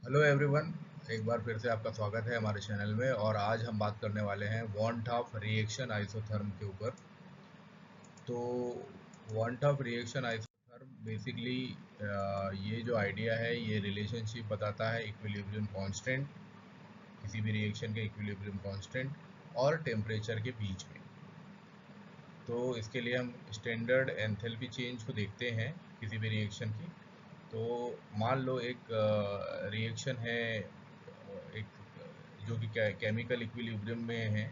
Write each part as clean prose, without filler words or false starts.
Hello everyone. एक बार फिर से आपका स्वागत है हमारे चैनल में। और आज हम बात करने वाले हैं वांट ऑफ रिएक्शन आइसोथर्म के ऊपर। तो want of reaction isotherm basically ये जो आइडिया है ये रिलेशनशिप बताता है इक्विलिब्रियम कांस्टेंट, किसी भी रिएक्शन के इक्विलिब्रियम कांस्टेंट और टेम्परेचर के बीच में। तो इसके लिए हम स्टैंडर्ड एंथैल्पी चेंज को देखते हैं किसी भी रिएक्शन की। तो मान लो एक रिएक्शन है, एक जो कि केमिकल इक्विलिब्रियम में है,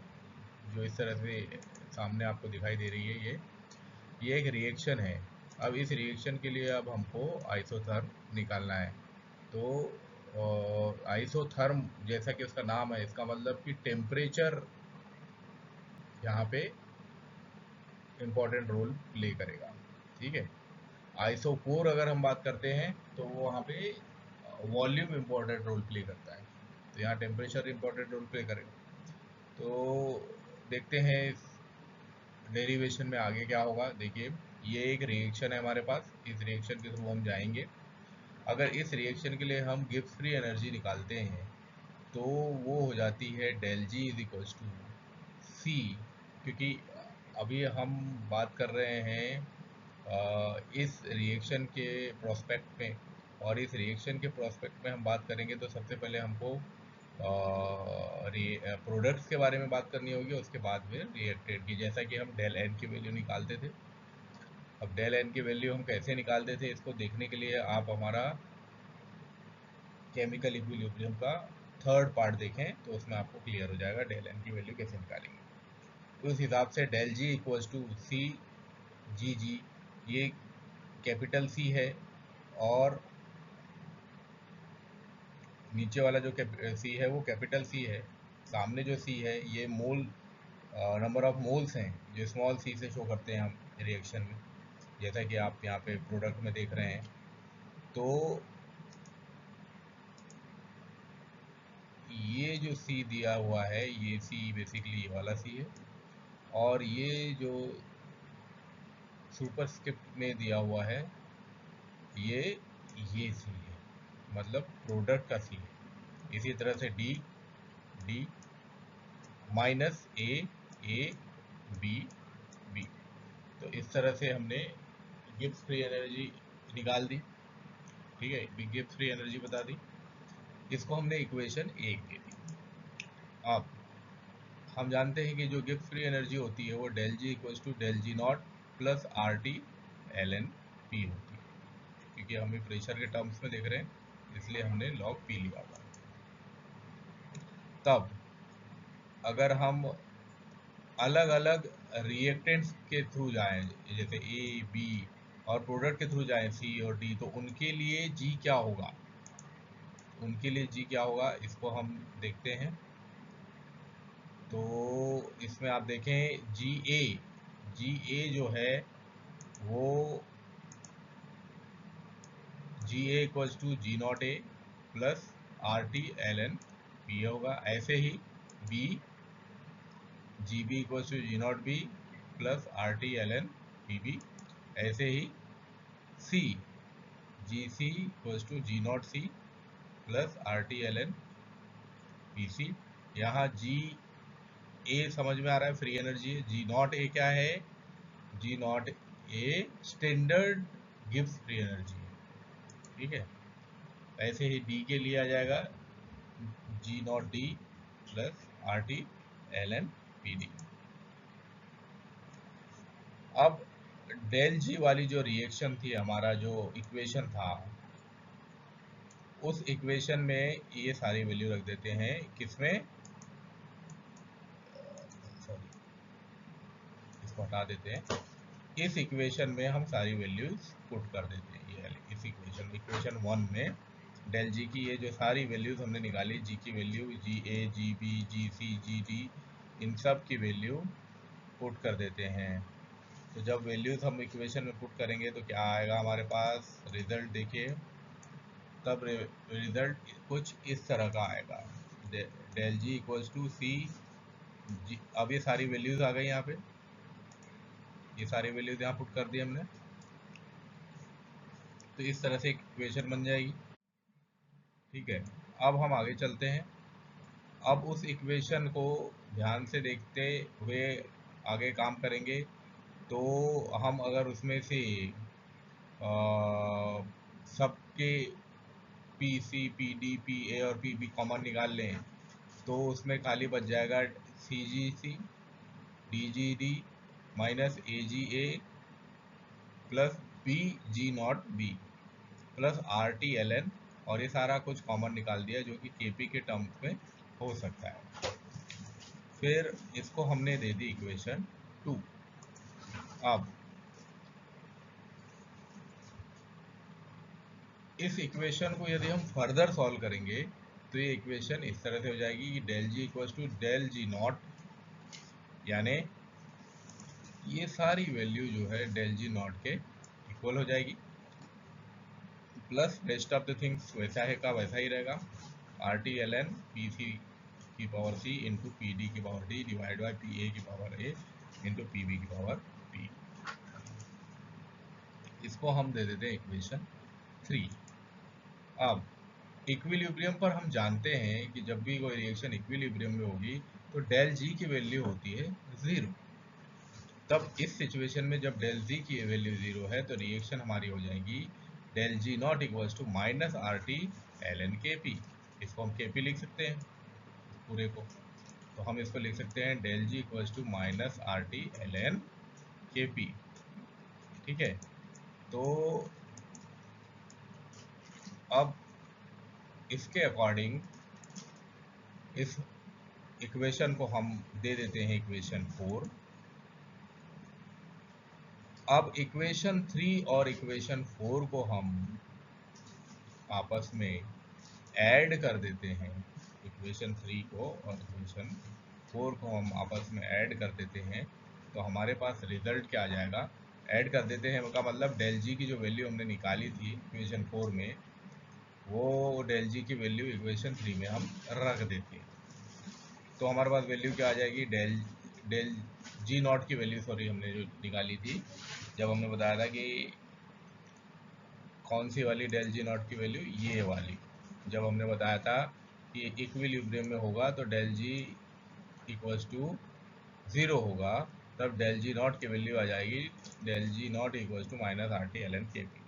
जो इस तरह से सामने आपको दिखाई दे रही है। ये एक रिएक्शन है। अब इस रिएक्शन के लिए अब हमको आइसोथर्म निकालना है। तो आइसोथर्म जैसा कि उसका नाम है, इसका मतलब कि टेम्परेचर यहाँ पे इम्पोर्टेंट रोल प्ले करेगा। ठीक है। आइसोकोर अगर हम बात करते हैं तो वो वहाँ पे वॉल्यूम इम्पोर्टेंट रोल प्ले करता है, तो यहाँ टेम्परेचर इम्पोर्टेंट रोल प्ले करेगा। तो देखते हैं इस डेरिवेशन में आगे क्या होगा। देखिए, ये एक रिएक्शन है हमारे पास, इस रिएक्शन के थ्रू हम जाएंगे। अगर इस रिएक्शन के लिए हम गिब्स फ्री एनर्जी निकालते हैं तो वो हो जाती है del G is equals to C, क्योंकि अभी हम बात कर रहे हैं इस रिएक्शन के प्रोस्पेक्ट में। और इस रिएक्शन के प्रोस्पेक्ट में हम बात करेंगे तो सबसे पहले हमको प्रोडक्ट्स के बारे में बात करनी होगी, उसके बाद में रिएक्टेड की, जैसा कि हम डेल एन की वैल्यू निकालते थे। अब डेल एन की वैल्यू हम कैसे निकालते थे, इसको देखने के लिए आप हमारा केमिकल इक्विलिब्रियम का थर्ड पार्ट देखें तो उसमें आपको क्लियर हो जाएगा डेल एन की वैल्यू कैसे निकालेंगे। तो उस हिसाब से डेल जी इक्वल्स टू सी जी जी, ये कैपिटल सी है, और नीचे वाला जो सी है वो कैपिटल सी है। सामने जो सी है ये मोल, नंबर ऑफ मोल्स हैं जो स्मॉल सी से शो करते हैं हम रिएक्शन में, जैसा कि आप यहाँ पे प्रोडक्ट में देख रहे हैं। तो ये जो सी दिया हुआ है, ये सी बेसिकली ये वाला सी है, और ये जो सुपरस्क्रिप्ट में दिया हुआ है ये सी है, मतलब प्रोडक्ट का सी है। इसी तरह से D D minus A B B. तो इस तरह से हमने गिब्स फ्री एनर्जी निकाल दी। ठीक है, गिब्स फ्री एनर्जी बता दी, इसको हमने इक्वेशन एक दे दी। अब हम जानते हैं कि जो गिब्स फ्री एनर्जी होती है वो del G equals to del G not plus R T L N P होती है। क्योंकि हम प्रेशर के टर्म्स में देख रहे हैं इसलिए हमने लॉग पी लिया हुआ है। तब अगर हम अलग अलग रिएक्टेंट्स के थ्रू जाएं, जैसे ए बी, और प्रोडक्ट के थ्रू जाएं सी और डी, तो उनके लिए जी क्या होगा, इसको हम देखते हैं। तो इसमें आप देखें जी ए जो है वो G A equals to G not A plus R T L N P होगा। ऐसे ही B G B equals to G not B plus R T L N P B. ऐसे ही C G C equals to G not C plus R T L N P C. यहाँ G ए समझ में आ रहा है, free energy है। G not A क्या है, G not A standard Gibbs free energy है। ठीक है। ऐसे ही डी के लिए आ जाएगा G not D plus R T L N P D. अब डेल जी वाली जो रिएक्शन थी, हमारा जो इक्वेशन था, उस इक्वेशन में ये सारी वैल्यू रख देते हैं। किसमें, सॉरी, इसको हटा देते हैं। इस इक्वेशन में हम सारी वैल्यूज पुट कर देते हैं। ये इस इक्वेशन वन में डेल जी की ये जो सारी वैल्यूज हमने निकाली, जी की वैल्यू, जी ए जी बी जी सी जी डी, इन सब की वैल्यू पुट कर देते हैं। तो जब वैल्यूज हम इक्वेशन में पुट करेंगे तो क्या आएगा हमारे पास रिजल्ट, देखिए। तब रिजल्ट कुछ इस तरह का आएगा, डेल जी इक्वल्स टू सी जी। अब ये सारी वैल्यूज आ गई यहाँ पे, ये सारी वैल्यूज यहाँ पुट कर दी हमने। तो इस तरह से एक इक्वेशन बन जाएगी। ठीक है, अब हम आगे चलते हैं। अब उस इक्वेशन को ध्यान से देखते हुए आगे काम करेंगे। तो हम अगर उसमें से सबके P C P D P A और पी बी कॉमन निकाल लें तो उसमें खाली बच जाएगा C G C D G D minus A G A plus B G not B plus R T L N, और ये सारा कुछ कॉमन निकाल दिया जो कि के पी के टर्म्स में हो सकता है। फिर इसको हमने दे दी इक्वेशन 2। अब इस इक्वेशन को यदि हम फर्दर सॉल्व करेंगे तो ये इक्वेशन इस तरह से हो जाएगी कि del G equal to del G not, यानी ये सारी वैल्यू जो है डेल जी नॉट के इक्वल हो जाएगी, plus rest of the things वैसा है का वैसा ही रहेगा। R T L N P C की power C into P D की power D divide by P A की power A into P B की पावर पी। इसको हम दे देते हैं इक्वेशन 3। अब इक्विलिब्रियम पर हम जानते हैं कि जब भी कोई रिएक्शन इक्विलिब्रियम में होगी तो डेल जी की वैल्यू होती है 0। तब इस सिचुएशन में जब डेल जी की वैल्यू 0 है तो रिएक्शन हमारी हो जाएगी del G not equals to minus R T L N K P. इसको हम के पी लिख सकते हैं पूरे को, तो हम इसको लिख सकते हैं del G equals to minus R T L N K P. ठीक है, तो अब इसके अकॉर्डिंग इस इक्वेशन को हम दे देते हैं इक्वेशन 4। अब इक्वेशन 3 और इक्वेशन 4 को हम आपस में ऐड कर देते हैं। इक्वेशन 3 को और इक्वेशन 4 को हम आपस में ऐड कर देते हैं तो हमारे पास रिजल्ट क्या आ जाएगा। ऐड कर देते हैं का मतलब डेल जी की जो वैल्यू हमने निकाली थी इक्वेशन 4 में, वो डेल जी की वैल्यू इक्वेशन 3 में हम रख देते हैं। तो हमारे पास वैल्यू क्या आ जाएगी, डेल डेल जी नॉट की वैल्यू, सॉरी, हमने जो निकाली थी जब हमने बताया था कि कौन सी वाली डेल जी नॉट की वैल्यू, ये वाली, जब हमने बताया था कि इक्विलिब्रियम में होगा तो डेल जी इक्वल्स टू 0 होगा, तब डेल जी नॉट की वैल्यू आ जाएगी del G not equals to minus R T L N K P.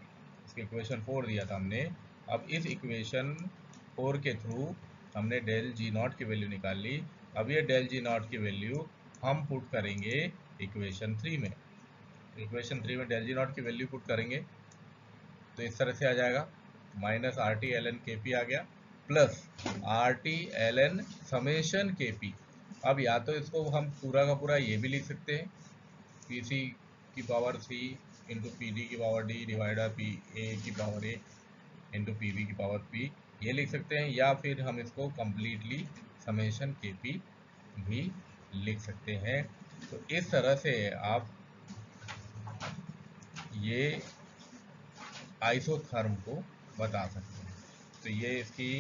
इसकी इक्वेशन 4 दिया था हमने। अब इस इक्वेशन 4 के थ्रू हमने डेल जी नॉट की वैल्यू निकाल ली। अब ये डेल जी नॉट की वैल्यू हम पुट करेंगे इक्वेशन 3 में। इक्वेशन 3 में डेल जी नॉट की वैल्यू पुट करेंगे तो इस तरह से आ जाएगा, minus R T L N K P आ गया plus R T L N summation K P. अब या तो इसको हम पूरा का पूरा ये भी लिख सकते हैं पी सी की power C into P D की power D divide by P A की power A into P B की पावर पी, ये लिख सकते हैं, या फिर हम इसको कम्प्लीटली समेशन के पी भी लिख सकते हैं। तो इस तरह से आप ये आइसोथर्म को बता सकते हैं। तो ये इसकी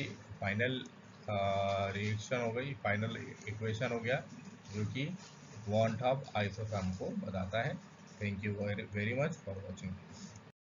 फाइनल रिएक्शन हो गई, फाइनल इक्वेशन हो गया जो कि वॉन्ट ऑफ आइसोथर्म को बताता है। Thank you very much for watching.